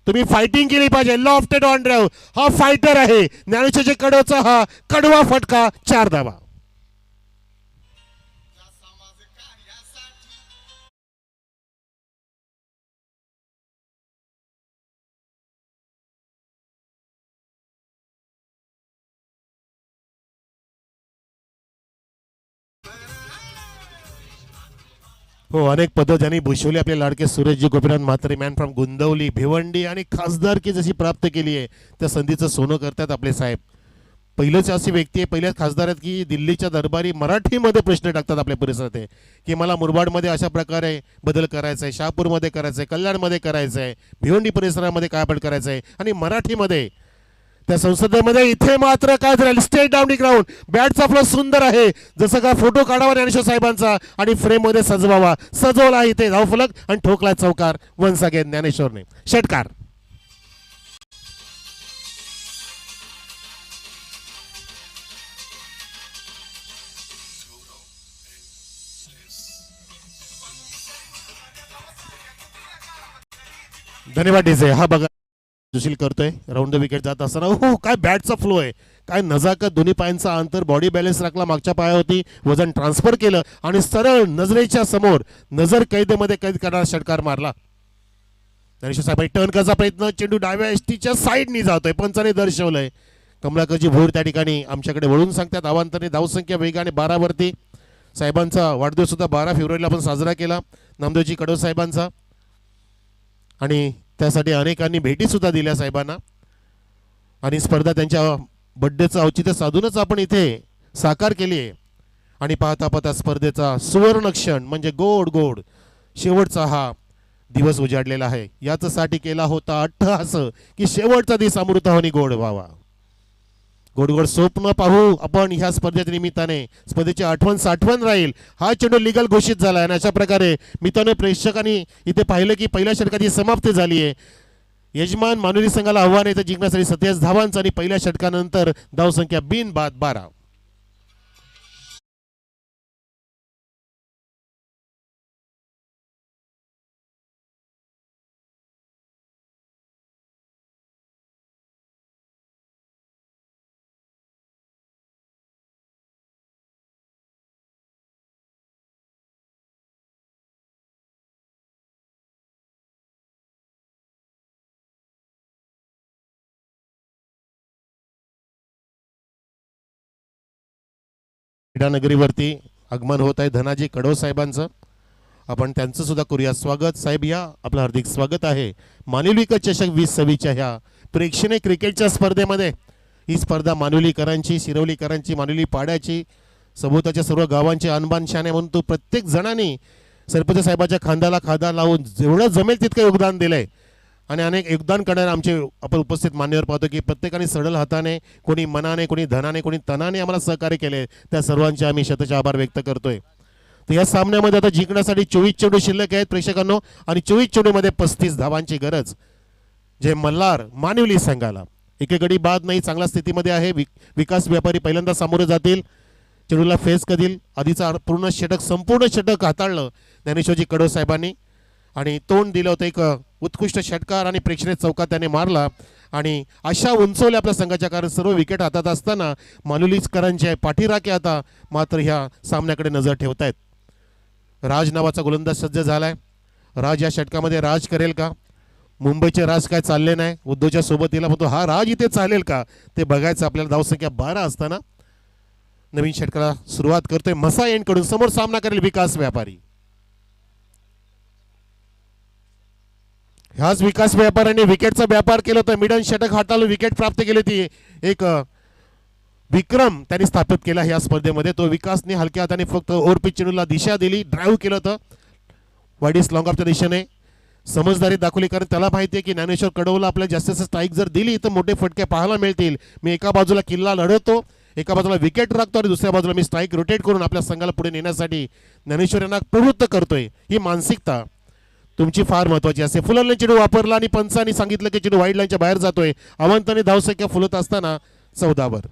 S2: तुम्ही फायटिंग केली पाहिजे. लॉफ्टेड ऑन ड्राइव्ह, हा फायटर आहे. ज्ञानेश्वरच्या कडवचा हा कडवा फटका, 4 धावा. हो, अनेक पदं ज्यांनी भूषवली आपले लाडके सुरेशजी गोपीनाथ म्हात्रे, मॅन फ्रॉम गुंदवली, भिवंडी, आणि खासदारकी जशी प्राप्त केली आहे त्या संधीचं सोनं करतात आपले साहेब. पहिलेच अशी व्यक्ती आहे, पहिल्याच खासदार आहेत की दिल्लीच्या दरबारी मराठीमध्ये प्रश्न टाकतात आपल्या परिसरात आहे की मला मुरबाडमध्ये अशा प्रकारे बदल करायचा आहे, शहापूरमध्ये करायचं आहे, कल्याणमध्ये करायचं आहे, भिवंडी परिसरामध्ये काय पण करायचं आहे, आणि मराठीमध्ये त्या संसदेमध्ये. इथे मात्र काय झालं, स्टेट डाऊन दी ग्राउंड, बॅटचा फ्लो सुंदर आहे, जसं का फोटो काढावा ज्ञानेश्वर साहेबांचा आणि फ्रेम मध्ये सजवावा, सजवला इथे धावफलक आणि ठोकला चौकार. वन्स अगेन ज्ञानेश्वरने षटकार. धन्यवाद डीजे. हा बघा सुशील करतोय राऊंड द विकेट जात असताना. हो, काय बॅटचा फ्लो आहे, काय नजाकत, दोन्ही पायांचा अंतर, बॉडी बॅलन्स राखला, मागच्या पायावरती वजन ट्रान्सफर केलं आणि सरळ नजरेच्या समोर नजर कैदेमध्ये कैद करणारा षटकार मारला. ज्ञानेश्वर साहेब टर्न करायचा प्रयत्न, चेंडू डाव्या एसटीच्या साईडनी जातोय, पंचाने दर्शवलंय. कमलाकरजी भोर त्या ठिकाणी आमच्याकडे वळून सांगतात. अवांतरे धावसंख्या वेगाने 12 वरती. साहेबांचा वाढदिवस सुद्धा 12 फेब्रुवारीला आपण साजरा केला, नामदेवजी कडव साहेबांचा, आणि त्यासाठी अनेकांनी भेटी सुद्धा दिल्या साहेबांना. आणि स्पर्धा त्यांच्या बड्डेचं औचित्य साधूनच आपण इथे साकार केली आहे. आणि पाहता पाहता स्पर्धेचा सुवर्ण क्षण म्हणजे गोड गोड शेवटचा हा दिवस उजाडलेला आहे. याच्यासाठी केला होता अट्टहास की शेवटचा दिवस अमृतावानी गोड व्हावा. गोड गोड स्वप्न पाहू आपण ह्या स्पर्धेच्या निमित्ताने. स्पर्धेची आठवण साठवण राहील. हा चेंडू लिगल घोषित झाला आहे आणि अशा प्रकारे मित्रांनो प्रेक्षकांनी इथे पाहिलं की पहिल्या षटकाची समाप्ती झाली आहे. यजमान मानुली संघाला आव्हान येतं जिंकण्यासाठी 27 धावांचं आणि पहिल्या षटकानंतर धावसंख्या बिनबाद 12. क्रीडानगरीवरती आगमन होत आहे धनाजी कडव साहेबांचं. आपण त्यांचं सुद्धा करूया स्वागत. साहेब या, आपलं हार्दिक स्वागत आहे मानुली चषक 2026च्या ह्या प्रेक्षणीय क्रिकेटच्या स्पर्धेमध्ये. ही स्पर्धा मानुलीकरांची, शिरवलीकरांची, मानुली पाड्याची, सभोवताच्या सर्व गावांची अनबान शान आहे. म्हणून तो प्रत्येक जणांनी सरपंच साहेबाच्या खांद्याला खांदा लावून जेवढं जमेल तितकं योगदान दिलंय. आणि अनेक योगदान करणारे आमचे आपण उपस्थित मान्यवर पाहतो की प्रत्येकाने सरळ हाताने, कोणी मनाने, कोणी धनाने, कोणी तनाने आम्हाला सहकार्य केले. त्या सर्वांचे आम्ही शतशः आभार व्यक्त करतोय. तर या सामन्यामध्ये आता जिंकण्यासाठी 24 चेंडू शिल्लक आहेत प्रेक्षकांनो, आणि 24 चेंडूमध्ये 35 धावांची गरज. जे मल्हार मानिवली संघाला एकेगडी बाद नाही, चांगल्या स्थितीमध्ये आहे. विकास व्यापारी पहिल्यांदा सामोरे जातील, चेंडूला फेस करतील. आधीचा पूर्ण षटक, संपूर्ण षटक हाताळलं ज्ञानेश्वरजी कडो साहेबांनी आणि तोंड दिलं होतं. एक उत्कृष्ट षटकार आणि प्रेक्षणीय चौका त्याने मारला आणि आशा उंचवल्या आपल्या संघाच्या, कारण सर्व विकेट हातात असताना मानुलीकरांचे पाठीराखे आता मात्र ह्या सामन्याकडे नजर ठेवतायत. राज नावाचा गोलंदाज सज्ज झालाय. राज या षटकामध्ये राज करेल का? मुंबईचे राज काय चालले नाही, उद्धवच्या सोबतीला, पण तो हा राज इथे चालेल का ते बघायचं आपल्याला. धावसंख्या 12 असताना नवीन षटकाला सुरुवात करतोय मसा एंड कडून. समोर सामना करेल विकास व्यापारी. ह्याच विकास व्यापाऱ्याने विकेटचा व्यापार केला होता. मिडन षटक हाताळून विकेट प्राप्त केली होती. एक विक्रम त्यांनी स्थापित केला या स्पर्धेमध्ये. तो विकासने हलक्या हाताने फक्त ओव्हरपिच चेंडूला दिशा दिली, ड्राईव्ह केलं होतं वाईडिस लॉंग ऑफच्या दिशेने. समजदारी दाखवली, कारण त्याला माहिती आहे की ज्ञानेश्वर कडवला आपल्याला जास्तीत स्ट्राईक जर दिली तर मोठे फटके पाहायला मिळतील. मी एका बाजूला किल्ला लढवतो, एका बाजूला विकेट राखतो आणि दुसऱ्या बाजूला मी स्ट्राईक रोटेट करून आपल्या संघाला पुढे नेण्यासाठी ज्ञानेश्वर यांना प्रवृत्त करतोय. ही मानसिकता तुमची फार महत्वाची असते. फुलरने चेंडू वापरला आणि पंचांनी सांगितलं की चेंडू वाईड लाईनच्या बाहेर जातोय. अवंताने धावसंख्या फुलत असताना 14 वर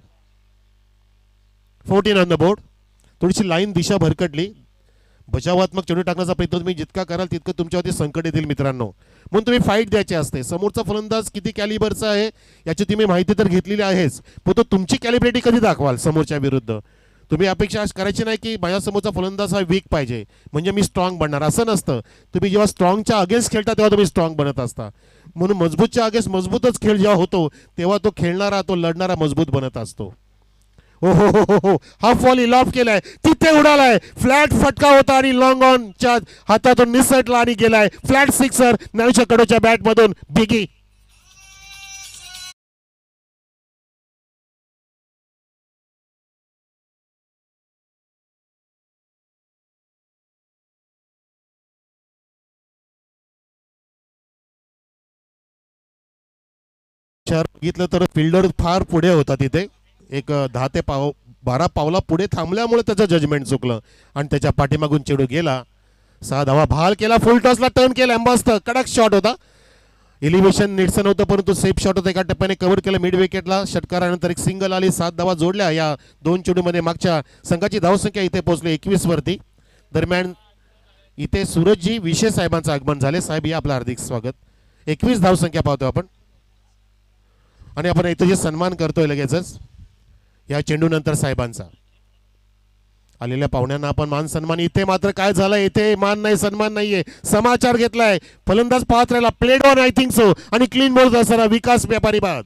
S2: 14 ऑन द बोर्ड. थोडीशी लाईन दिशा भरकटली. बचावात्मक चेंडू टाकण्याचा प्रयत्न तुम्ही जितका कराल तितकं तुमच्यावरती संकट येतील मित्रांनो. म्हणून तुम्ही फाईट द्यायची असते. समोरचा फलंदाज किती कॅलिबरचा आहे याची तुम्ही माहिती तर घेतलेली आहेच, पण तो तुमची कॅलिब्रिटी कधी दाखवाल समोरच्या विरुद्ध. तुम्ही अपेक्षा करायची नाही की माझ्या समोरचा फलंदाज हा वीक पाहिजे म्हणजे मी स्ट्रॉंग बनणार, असं नसतं. तुम्ही जेव्हा स्ट्रॉंगच्या अगेन्स्ट खेळता तेव्हा तुम्ही स्ट्रॉंग बनत असता. म्हणून मजबूतच्या अगेन्स्ट मजबूतच खेळ जेव्हा होतो तेव्हा तो खेळणारा, तो लढणारा मजबूत बनत असतो. हो हो हो हो हो, हा फॉल इलॉफ केलाय, तिथे उडालाय. फ्लॅट फटका होता आणि लॉंग ऑनच्या हातातून निसटला आणि गेलाय. फ्लॅट सिक्सर ज्ञानेश्वर कडोच्या बॅट मधून. बिगी बघितलं तर फिल्डर फार पुढे होता तिथे. एक 10 ते 12 पावला पुढे थांबल्यामुळे त्याचं जजमेंट चुकलं आणि त्याच्या पाठीमागून चेंडू गेला. 6 धावा भाल केला, फुल टॉसला टर्न केला, एम्बास्त कडक शॉट होता. एलिव्हेशन नीटचं नव्हतं परंतु सेफ शॉट होता. एका टप्प्याने कव्हर केलं मिड विकेटला. षटकारानंतर एक सिंगल आली, 7 धावा जोडल्या या 2 चेंडूमध्ये. मागच्या संघाची धावसंख्या इथे पोहोचली 21 वरती. दरम्यान इथे सूरजजी विशे साहेबांचं आगमन झाले. साहेब या आपलं हार्दिक स्वागत. 21 धावसंख्या पाहतो आपण आणि आपण इथे जे सन्मान करतोय लगेचच या चेंडूनंतर साहेबांचा. आलेल्या पाहुण्यांना आपण मान सन्मान. इथे मात्र काय झालं, इथे मान नाही सन्मान नाहीये, समाचार घेतलाय. फलंदाज पाहत राहिला, played on I think so, आणि क्लीन बॉल असताना विकास व्यापारी बाद.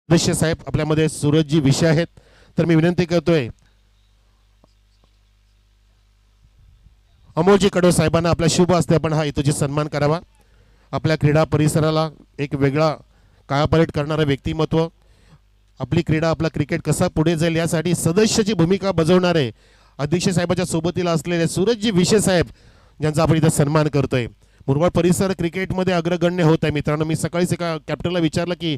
S2: सदस्य साहेब आपल्यामध्ये सूरजजी विषय आहेत, तर मी विनंती करतोय अमोलजी कडो साहेबांना आपल्या शुभ हस्ते आपण हा हेतूची सन्मान करावा. आपल्या क्रीडा परिसराला एक वेगळा कायापालट करणारं व्यक्तिमत्व, आपली क्रीडा, आपला क्रिकेट कसा पुढे जाईल यासाठी सदस्याची भूमिका बजावणारे अध्यक्ष साहेबाच्या सोबतीला असलेले सूरजजी विशे साहेब ज्यांचा आपण इथं सन्मान करतोय. मुरबाड परिसर क्रिकेटमध्ये अग्रगण्य होत आहे मित्रांनो. मी सकाळीच एका कॅप्टनला विचारलं की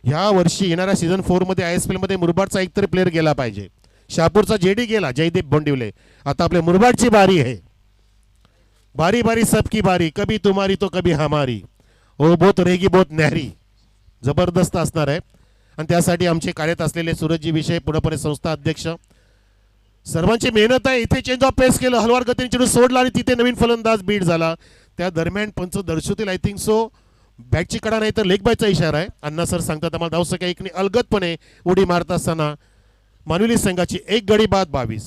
S2: ह्या वर्षी येणाऱ्या सीझन 4 मध्ये ISPL मध्ये मुरबाडचा एकतरी प्लेअर गेला पाहिजे. शहापूरचा JD गेला, जयदीप बोंडिवले. आता आपल्या मुरबाडची बारी आहे. बारी बारी सबकी बारी, कभी तुम्हारी तो कभी हमारी, ओ बहुत रहेगी बहुत न्यारी. जबरदस्त असणार आहे. आणि त्यासाठी आमचे कार्यरत असलेले सूरजजी विषय, पुढे संस्था अध्यक्ष, सर्वांची मेहनत आहे. इथे चेंज ऑफ पेस केलं, हलवार गतीने चेंडू सोडला आणि तिथे नवीन फलंदाज बीट झाला. त्या दरम्यान पंच दर्शवतील आय थिंक सो बॅटची कडा नाही तर लेग बायचा इशारा आहे. अण्णा सर सांगतात आम्हाला धावसंख्या एकने अलगदपणे उडी मारत असताना मानुली संघाची एक गडी बाद 22.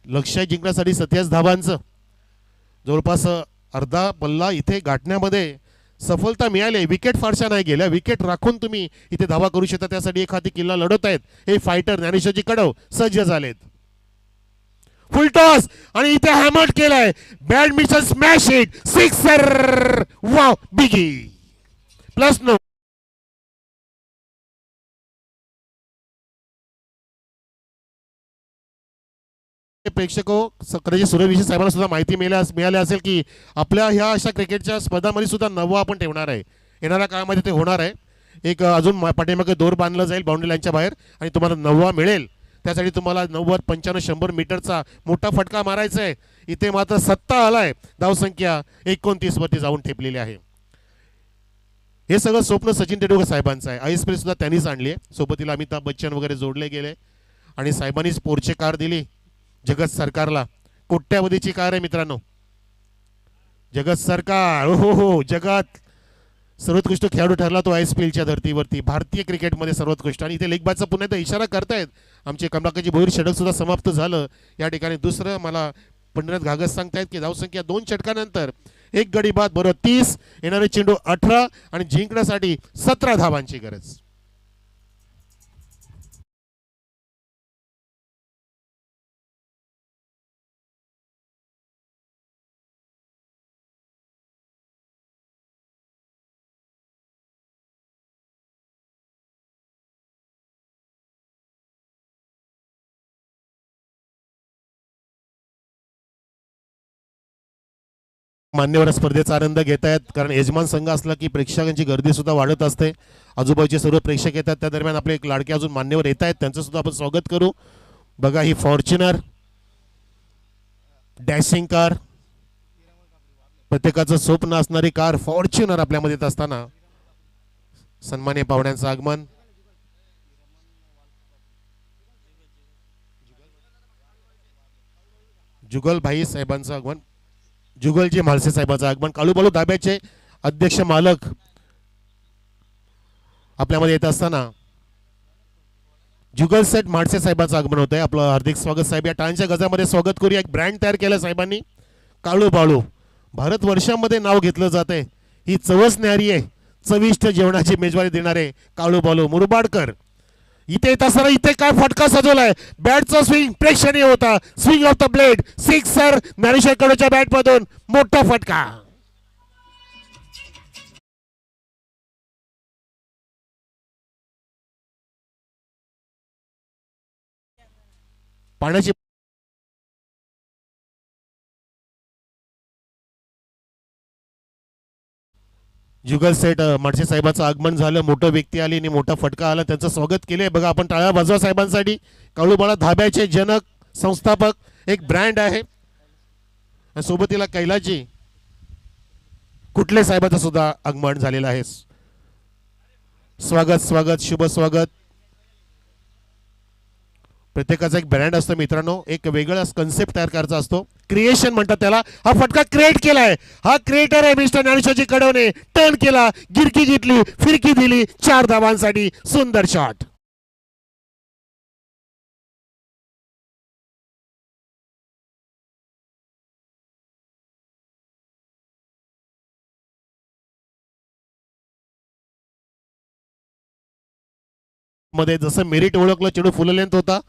S2: लक्ष जिंकण्यासाठी 27 धावांचं जवळपास अर्धा पल्ला इथे गाठण्यामध्ये सफलता मिळाली. विकेट फारशा नाही गेल्या, विकेट राखून तुम्ही इथे धावा करू शकता. त्यासाठी एखादी किल्ला लढवत आहेत हे फायटर ज्ञानेश्वरजी कडव सज्ज झालेत. फुल टॉस आणि इथे हॅमर केलाय, badminton smash hit, sixer, wow, biggie +9. प्रेक्षक कदाचित सूर्यवंशी साहेबांना सुद्धा माहिती मिळाली असेल की आपल्या ह्या अशा क्रिकेटच्या स्पर्धांमध्ये सुद्धा 9 आपण ठेवणार आहे. येणाऱ्या काळामध्ये ते होणार आहे. एक अजून पाठीमागे दोर बांधलं जाईल बाउंड्री लाईनच्या बाहेर आणि तुम्हाला 9 मिळेल. त्यासाठी तुम्हाला 90, 95, 100 मीटरचा मोठा फटका मारायचा आहे. इथे मात्र सत्ता आलाय. धावसंख्या 29 वरती जाऊन ठेपलेली आहे. हे सगळं स्वप्न सचिन तेंडुलकर साहेबांचं आहे. आईएसपी सुद्धा त्यांनीच आणली आहे. सोबतीला अमिताभ बच्चन वगैरे जोडले गेले आणि साहेबांनीच पोरचे कार दिली जगत सरकारला. कोट्यावधीची कार आहे मित्रांनो. जगत सरकार हो जगात सर्वोत्कृष्ट खेळाडू ठरला तो आयएसपीएलच्या धर्तीवरती. भारतीय क्रिकेटमध्ये सर्वोत्कृष्ट. आणि इथे लेगबाजचा पुन्हा एकदा इशारा करतायत आमचे कमलाकरजी भोईर. षटक सुद्धा समाप्त झालं या ठिकाणी. दुसरं मला पंढरनाथ घागस सांगतायत की धावसंख्या 2 षटकानंतर 1 गडी बाद बरोबर 30, येणारे चेंडू 18 आणि जिंकण्यासाठी 17 धावांची गरज. मान्यवर स्पर्धेचा आनंद घेत आहेत कारण यजमान संघ असला की प्रेक्षकांची गर्दी सुद्धा वाढत असते. आजूबाजूचे सर्व प्रेक्षक येतात. त्या दरम्यान आपले एक लाडके अजून मान्यवर येत आहेत, त्यांचं सुद्धा आपण स्वागत करू. बघा ही फॉर्च्युनर डॅशिंग कार, प्रत्येकाचं स्वप्न असणारी कार फॉर्च्युनर आपल्यामध्ये येत असताना सन्मान्य पाहुण्यांचं आगमन. जुगल भाई साहेबांचं आगमन. जुगलजी म्हाळसे साहेबांचं आगमन. काळूबाळू धाब्याचे अध्यक्ष मालक आपल्यामध्ये येत असताना जुगल सेट म्हाळसे साहेबांचं आगमन होत आहे. आपलं हार्दिक स्वागत साहेब. या टाळ्यांच्या गजामध्ये स्वागत करूया. एक ब्रँड तयार केलं साहेबांनी. काळूबाळू भारतवर्षामध्ये नाव घेतलं जात आहे. ही चवच न्यारी आहे. चविष्ट जेवणाची मेजवानी देणारे काळूबाळू मुरबाडकर इथे येत असताना इथे काय फटका सजवलाय. बॅटचा स्विंग प्रेक्षणीय होता. Swing off the blade sixer Dnyaneshwar कडूच्या बॅट मधून मोठा फटका. पाण्याची जुगल सेट माडसे साहेबांचं आगमन झालं. मोठं व्यक्ती आली आणि मोठा फटका आला. त्यांचं स्वागत केले. बघा आपण टाळ्या वाजवा साहेबांसाठी. काळूबाळा धाब्याचे जनक संस्थापक एक ब्रँड आहे. सोबतीला कैलाजी कुठले साहेबांचं सुद्धा आगमन झालेलं आहे. स्वागत स्वागत शुभ स्वागत. प्रत्येकाचा एक ब्रँड असतो मित्रांनो. एक वेगळा कन्सेप्ट तयार करायचा असतो. क्रिएशन म्हणतात त्याला. हा फटका क्रिएट केलाय. हा क्रिएटर आहे मिस्टर ज्ञानेश्वरजी कडवणे. टर्न केला, गिरकी घेतली, फिरकी दिली, 4 धावांसाठी सुंदर शॉट. मध्ये जसं मेरिट ओळखलं चेंडू फुल लेंथ होता.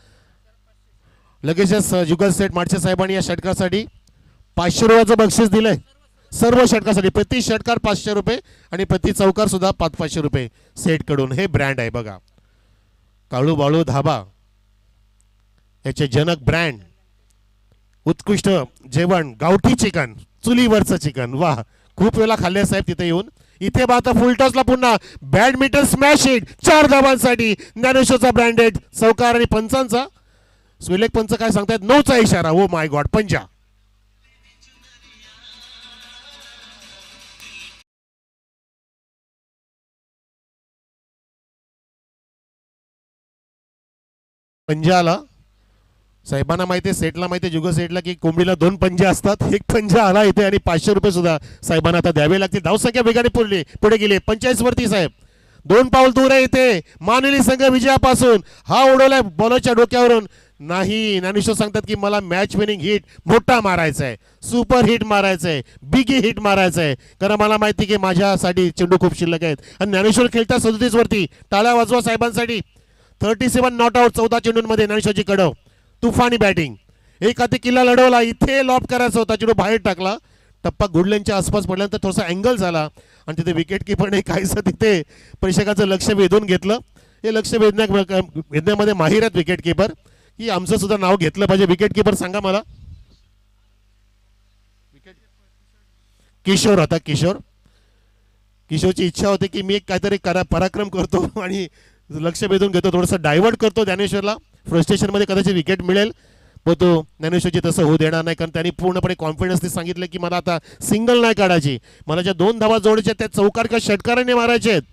S2: लगेचच जुगल सेट माडसे साहेबांनी या षटकासाठी 500 रुपयाचं बक्षीस दिलंय. सर्व षटकासाठी प्रति षटकार 500 रुपये आणि प्रति चौकार सुद्धा 500 रुपये सेट कडून. हे ब्रँड आहे बघा. काळूबाळू धाबा याचे जनक ब्रँड. उत्कृष्ट जेवण गावठी चिकन, चुलीवरचं चिकन. वाह, खूप वेळा खाल्ले साहेब तिथे येऊन. इथे पाहता फुलटॉसला पुन्हा बॅडमिंटन स्मॅश हिट 4 धावांसाठी ज्ञानेश्वरचा ब्रँडेड चौकार. आणि पंचांचा सुलेख पंच काय सांगतायत? 9चा इशारा. ओ माय गॉड, पंजा. पंजाला साहेबांना माहिती आहे, सेटला माहिती आहे, जुगल सेटला की कोंबडीला 2 पंजे असतात. एक पंजा आला इथे आणि 500 रुपये सुद्धा साहेबांना आता द्यावे लागतील. धावसंख्या वेगाने पुढे गेली 45 वरती साहेब. 2 पाऊल दूर आहे इथे मानवी संघ विजयापासून. हा उडवलाय बॉलरच्या डोक्यावरून. नाही, ज्ञानेश्वर सांगतात की मला मॅच विनिंग हिट मोठा मारायचा आहे, सुपर हिट मारायचं आहे, बिगी हिट मारायचं आहे. कारण मला माहिती की माझ्यासाठी चेंडू खूप शिल्लक आहेत. आणि ज्ञानेश्वर खेळतात 37 वरती. टाळ्या वाजवा साहेबांसाठी. 37 नॉट आउट 14 चेंडूंमध्ये ज्ञानेश्वरजी कडव. तुफानी बॅटिंग. एक हाती किल्ला लढवला. इथे लॉब करायचा होता, चेंडू बाहेर टाकला. टप्पा गुडलेनच्या आसपास पडल्यानंतर थोडासा अँगल झाला आणि तिथे विकेट किपरने काहीसं तिथे प्रेक्षकाचं लक्ष वेधून घेतलं. हे लक्ष वेधण्यामध्ये माहीर आहेत विकेट किपर. की आमचं सुद्धा नाव घेतलं पाहिजे. विकेट किपर सांगा मला. किशोर होता. किशोरची इच्छा होती की मी एक काहीतरी पराक्रम करतो आणि लक्ष वेधून घेतो, थोडंसं डायव्हर्ट करतो ज्ञानेश्वरला. फ्रस्ट्रेशनमध्ये कदाचित विकेट मिळेल, पण तो ज्ञानेश्वरची तसं होऊ देणार नाही, कारण त्यांनी पूर्णपणे कॉन्फिडन्सने सांगितलं की मला आता सिंगल नाही काढायची, मला ज्या 2 धावा जोडायच्या त्या चौकार किंवा षटकाराने मारायचे आहेत.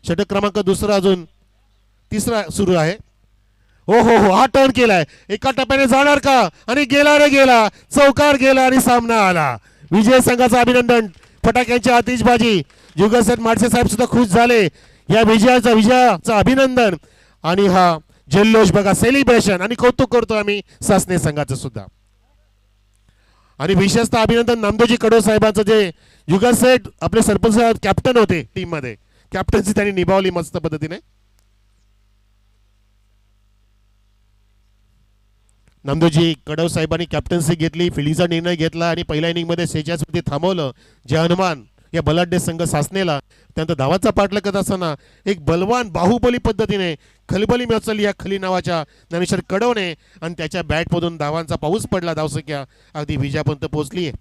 S2: षटक क्रमांक दुसरा अजून तिसरा सुरू आहे. हो, हा टर्न केलाय, एका टप्प्याने जाणार का, आणि गेला रे गेला, चौकार गेला आणि सामना आला. विजय संघाचं अभिनंदन. फटाक्यांची आतिषबाजी. जुगल सेठ माडसे साहेब सुद्धा खुश झाले या विजयाचं अभिनंदन. आणि हा जल्लोष बघा, सेलिब्रेशन, आणि कौतुक करतो आम्ही सासने संघाचं सुद्धा. आणि विशेषतः अभिनंदन नामदेवजी कडो साहेबांचं, जे जुगल सेठ आपले सरपंच कॅप्टन होते टीम मध्ये, कॅप्टन्सी त्यांनी निभावली मस्त पद्धतीने. नामदेवजी कडव साहेबांनी कॅप्टन्सी घेतली, फिल्डिंगचा निर्णय घेतला आणि पहिल्या इनिंगमध्ये 46 मध्ये थांबवलं जय हनुमान या बलाढ्य संघ सासनेला. त्यानंतर धावाचा पाठलाग करत असताना एक बलवान बाहुबली पद्धतीने खलबली मिळवली या खली नावाच्या ज्ञानेश्वर कडवने, आणि त्याच्या बॅटमधून धावांचा पाऊस पडला, धावसंख्या अगदी विजयापर्यंत पोहोचली आहे.